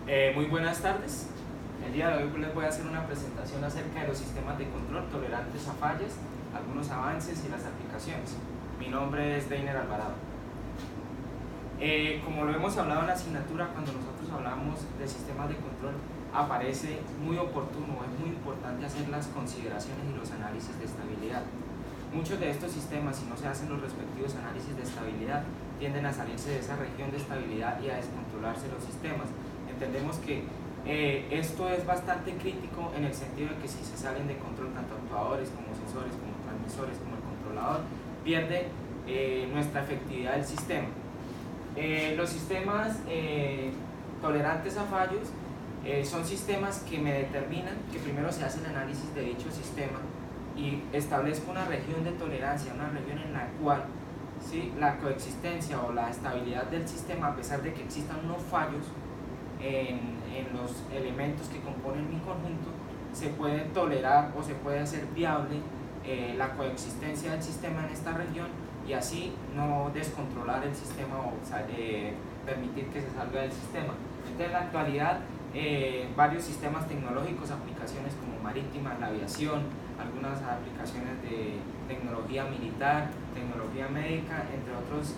Muy buenas tardes. El día de hoy les voy a hacer una presentación acerca de los sistemas de control tolerantes a fallas, algunos avances y las aplicaciones. Mi nombre es Deiner Alvarado. Como lo hemos hablado en la asignatura, cuando nosotros hablamos de sistemas de control, aparece muy oportuno, es muy importante hacer las consideraciones y los análisis de estabilidad. Muchos de estos sistemas, si no se hacen los respectivos análisis de estabilidad, tienden a salirse de esa región de estabilidad y a descontrolarse los sistemas. Entendemos que esto es bastante crítico en el sentido de que si se salen de control tanto actuadores como sensores, como transmisores, como el controlador, pierde nuestra efectividad del sistema. Los sistemas tolerantes a fallos son sistemas que me determinan que primero se hace el análisis de dicho sistema y establezco una región de tolerancia, una región en la cual ¿sí? la coexistencia o la estabilidad del sistema, a pesar de que existan unos fallos en los elementos que componen mi conjunto, se puede tolerar o se puede hacer viable la coexistencia del sistema en esta región y así no descontrolar el sistema o permitir que se salga del sistema. Entonces, en la actualidad, varios sistemas tecnológicos, aplicaciones como marítimas, la aviación, algunas aplicaciones de tecnología militar, tecnología médica, entre otros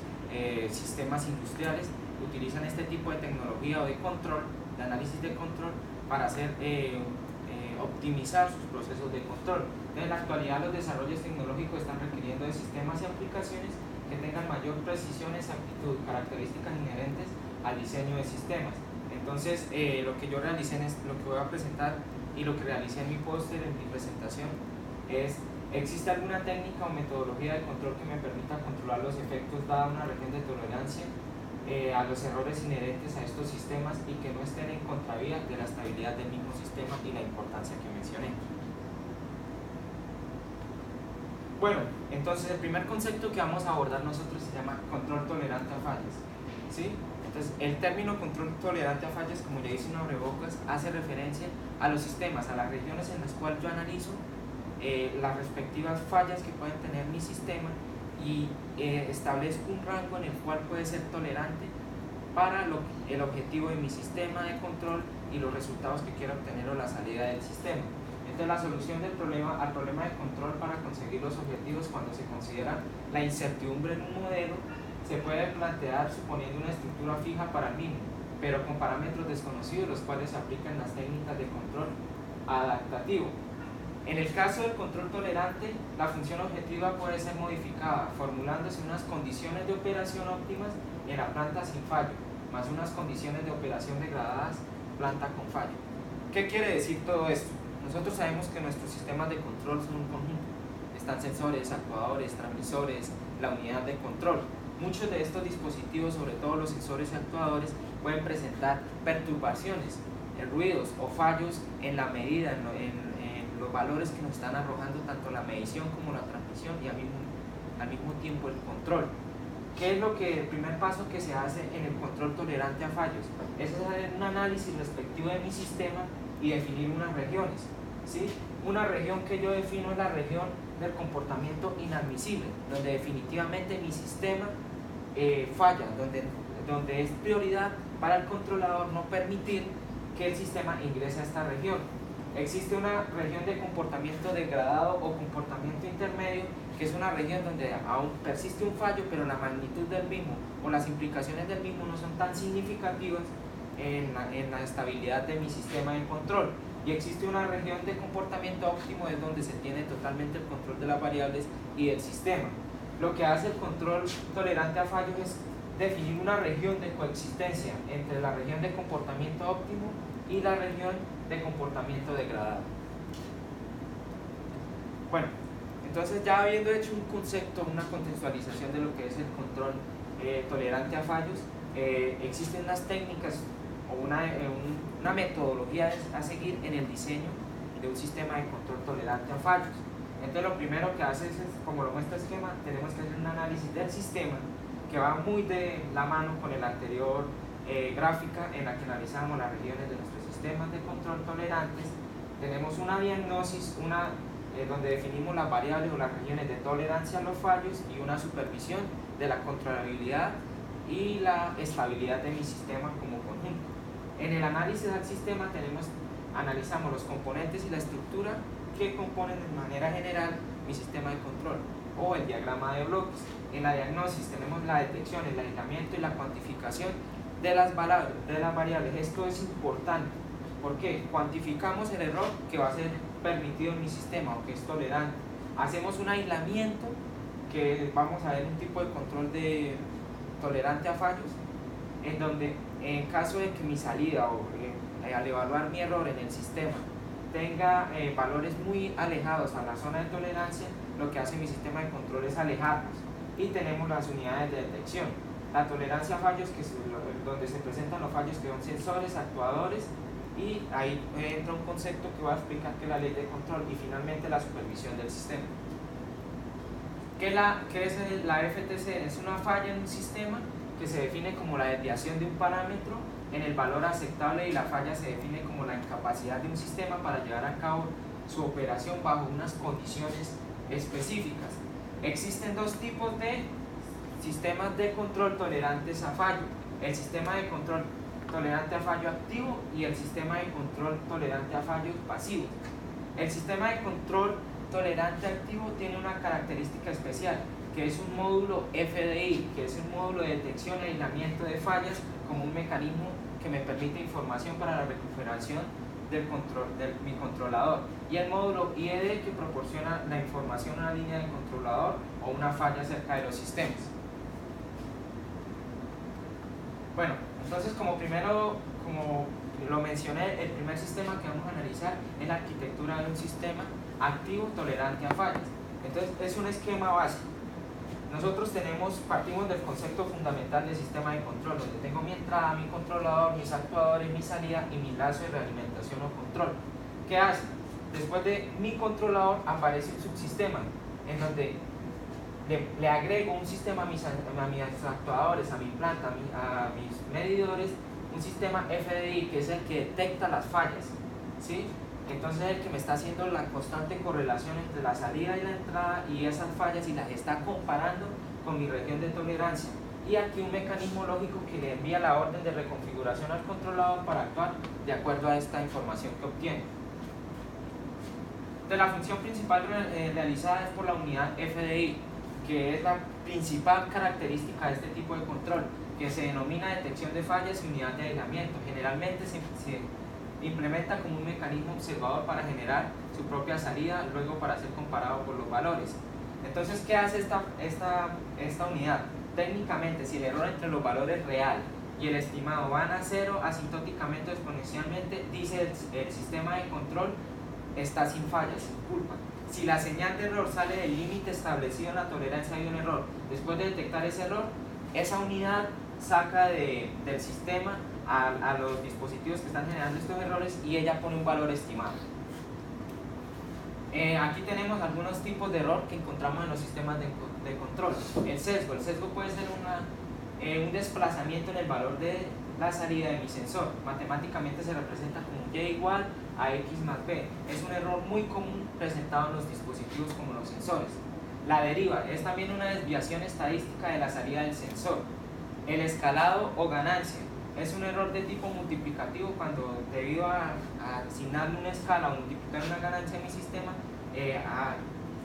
sistemas industriales, utilizan este tipo de tecnología o de control, de análisis de control, para hacer optimizar sus procesos de control. Entonces, en la actualidad los desarrollos tecnológicos están requiriendo de sistemas y aplicaciones que tengan mayor precisión, exactitud, características inherentes al diseño de sistemas. Entonces, lo que yo realicé, lo que voy a presentar y lo que realicé en mi póster, en mi presentación, es: ¿existe alguna técnica o metodología de control que me permita controlar los efectos dada una región de tolerancia a los errores inherentes a estos sistemas y que no estén en contravía de la estabilidad del mismo sistema y la importancia que mencioné? Bueno, entonces el primer concepto que vamos a abordar nosotros se llama control tolerante a fallas, ¿sí? Entonces, el término control tolerante a fallas, como ya hice un abrebocas, hace referencia a los sistemas, a las regiones en las cuales yo analizo las respectivas fallas que pueden tener mi sistema y establezco un rango en el cual puede ser tolerante para el objetivo de mi sistema de control y los resultados que quiero obtener o la salida del sistema. Entonces, la solución al problema de control para conseguir los objetivos cuando se considera la incertidumbre en un modelo se puede plantear suponiendo una estructura fija para el mismo, pero con parámetros desconocidos, los cuales se aplican las técnicas de control adaptativo. En el caso del control tolerante, la función objetiva puede ser modificada, formulándose unas condiciones de operación óptimas en la planta sin fallo, más unas condiciones de operación degradadas, planta con fallo. ¿Qué quiere decir todo esto? Nosotros sabemos que nuestros sistemas de control son un conjunto. Están sensores, actuadores, transmisores, la unidad de control. Muchos de estos dispositivos, sobre todo los sensores y actuadores, pueden presentar perturbaciones, ruidos o fallos en la medida, en los valores que nos están arrojando tanto la medición como la transmisión y al mismo tiempo el control. ¿Qué es el primer paso que se hace en el control tolerante a fallos? Es hacer un análisis respectivo de mi sistema y definir unas regiones, ¿sí? Una región que yo defino es la región del comportamiento inadmisible, donde definitivamente mi sistema falla, donde es prioridad para el controlador no permitir que el sistema ingrese a esta región. Existe una región de comportamiento degradado o comportamiento intermedio, que es una región donde aún persiste un fallo, pero la magnitud del mismo o las implicaciones del mismo no son tan significativas en la estabilidad de mi sistema de control. Y existe una región de comportamiento óptimo, es donde se tiene totalmente el control de las variables y del sistema. Lo que hace el control tolerante a fallos es definir una región de coexistencia entre la región de comportamiento óptimo y la región de comportamiento degradado. Bueno, entonces, ya habiendo hecho un concepto, una contextualización de lo que es el control tolerante a fallos, existen unas técnicas o una metodología a seguir en el diseño de un sistema de control tolerante a fallos. Entonces, lo primero que hace es, como lo muestra el esquema, tenemos que hacer un análisis del sistema que va muy de la mano con el anterior gráfica en la que analizamos las regiones de nuestros sistemas de control tolerantes. Tenemos una diagnosis, donde definimos las variables o las regiones de tolerancia a los fallos y una supervisión de la controlabilidad y la estabilidad de mi sistema como conjunto. En el análisis del sistema analizamos los componentes y la estructura que componen de manera general mi sistema de control o el diagrama de bloques. En la diagnosis tenemos la detección, el aislamiento y la cuantificación de las variables. Esto es importante porque cuantificamos el error que va a ser permitido en mi sistema o que es tolerante. Hacemos un aislamiento, que vamos a ver un tipo de control de tolerante a fallos, en donde en caso de que mi salida o al evaluar mi error en el sistema tenga valores muy alejados a la zona de tolerancia, lo que hace mi sistema de control es alejarlos. Y tenemos las unidades de detección. La tolerancia a fallos, que es donde se presentan los fallos, que son sensores, actuadores, y ahí entra un concepto que va a explicar que es la ley de control, y finalmente la supervisión del sistema. ¿Qué es la FTC? Es una falla en un sistema que se define como la desviación de un parámetro en el valor aceptable, y la falla se define como la incapacidad de un sistema para llevar a cabo su operación bajo unas condiciones específicas. Existen dos tipos de sistemas de control tolerantes a fallo: el sistema de control tolerante a fallo activo y el sistema de control tolerante a fallos pasivos. El sistema de control tolerante activo tiene una característica especial, que es un módulo FDI, que es un módulo de detección y aislamiento de fallas, como un mecanismo que me permite información para la recuperación de mi controlador, y el módulo IED, que proporciona la información a una línea del controlador o una falla cerca de los sistemas. Bueno, entonces como lo mencioné, el primer sistema que vamos a analizar es la arquitectura de un sistema activo tolerante a fallas. Entonces es un esquema básico. Nosotros partimos del concepto fundamental del sistema de control, donde tengo mi entrada, mi controlador, mis actuadores, mi salida y mi lazo de realimentación o control. ¿Qué hace? Después de mi controlador aparece un subsistema, en donde le agrego un sistema a mis actuadores, a mi planta, a mis medidores, un sistema FDI, que es el que detecta las fallas, ¿sí? Entonces es el que me está haciendo la constante correlación entre la salida y la entrada y esas fallas, y las está comparando con mi región de tolerancia. Y aquí un mecanismo lógico que le envía la orden de reconfiguración al controlador para actuar de acuerdo a esta información que obtiene. Entonces, la función principal realizada es por la unidad FDI, que es la principal característica de este tipo de control, que se denomina detección de fallas y unidad de aislamiento. Generalmente se implementa como un mecanismo observador para generar su propia salida, luego para ser comparado por los valores. Entonces, ¿qué hace esta unidad? Técnicamente, si el error entre los valores real y el estimado van a cero, asintóticamente o exponencialmente, dice el sistema de control está sin fallas, sin culpa. Si la señal de error sale del límite establecido en la tolerancia de un error, después de detectar ese error, esa unidad saca del sistema a los dispositivos que están generando estos errores, y ella pone un valor estimado. Aquí tenemos algunos tipos de error que encontramos en los sistemas de control. El sesgo puede ser un desplazamiento en el valor de la salida de mi sensor. Matemáticamente se representa como y igual a x más b. Es un error muy común presentado en los dispositivos como los sensores. La deriva es también una desviación estadística de la salida del sensor. El escalado o ganancia es un error de tipo multiplicativo, cuando debido a asignarle una escala o multiplicar una ganancia a mi sistema,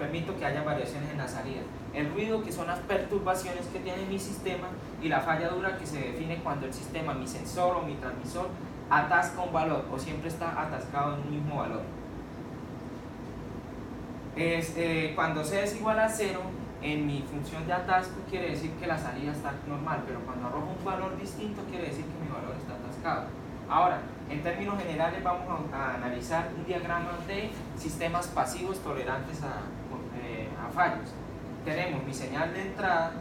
permito que haya variaciones en la salida. El ruido, que son las perturbaciones que tiene mi sistema, y la falla dura, que se define cuando el sistema, mi sensor o mi transmisor, atasca un valor o siempre está atascado en un mismo valor. Cuando C es igual a 0, en mi función de atasco quiere decir que la salida está normal, pero cuando arrojo un valor distinto quiere decir que mi valor está atascado. Ahora, en términos generales vamos a analizar un diagrama de sistemas pasivos tolerantes a fallos. Tenemos mi señal de entrada,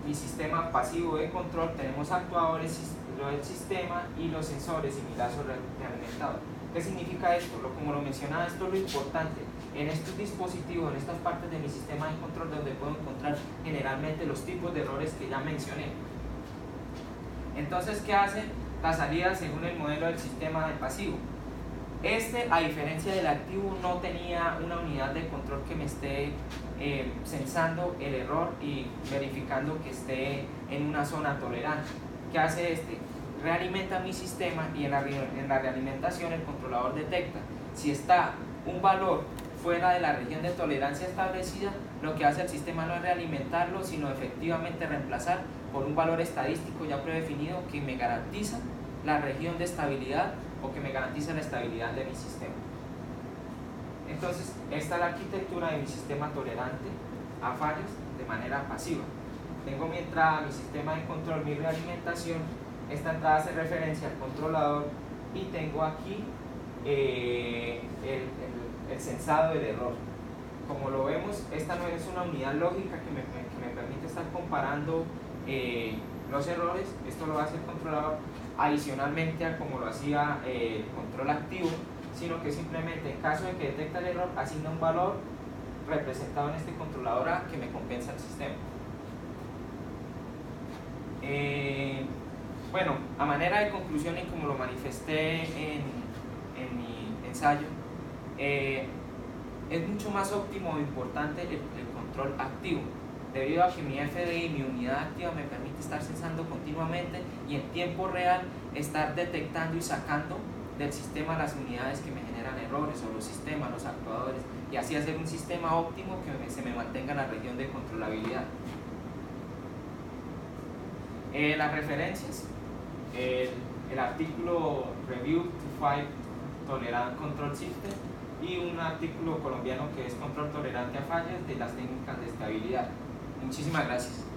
mi sistema pasivo de control, tenemos actuadores del sistema y los sensores y mi lazo realimentador. ¿Qué significa esto? Como lo mencionaba, esto es lo importante. En estos dispositivos, en estas partes de mi sistema de control, donde puedo encontrar generalmente los tipos de errores que ya mencioné. Entonces, ¿qué hace la salida según el modelo del sistema de pasivo? A diferencia del activo, no tenía una unidad de control que me esté censando el error y verificando que esté en una zona tolerante. ¿Qué hace este? realimenta mi sistema y en la realimentación el controlador detecta si está un valor fuera de la región de tolerancia establecida. Lo que hace el sistema no es realimentarlo, sino efectivamente reemplazar por un valor estadístico ya predefinido que me garantiza la región de estabilidad o que me garantiza la estabilidad de mi sistema. Entonces, esta es la arquitectura de mi sistema tolerante a fallas de manera pasiva. Tengo mi entrada, mi sistema de control, mi realimentación. Esta entrada hace referencia al controlador y tengo aquí el censado del error. Como lo vemos, esta no es una unidad lógica que me permite estar comparando los errores. Esto lo hace el controlador adicionalmente a como lo hacía el control activo, sino que simplemente en caso de que detecta el error asigna un valor representado en este controlador A que me compensa el sistema. Bueno, a manera de conclusión y como lo manifesté en mi ensayo, es mucho más óptimo o importante el control activo, debido a que mi FDI, mi unidad activa, me permite estar censando continuamente y en tiempo real estar detectando y sacando del sistema las unidades que me generan errores, o los sistemas, los actuadores, y así hacer un sistema óptimo que se me mantenga en la región de controlabilidad. Las referencias, el artículo Review to Five Tolerant Control System y un artículo colombiano que es Control Tolerante a Fallas de las técnicas de estabilidad. Muchísimas gracias.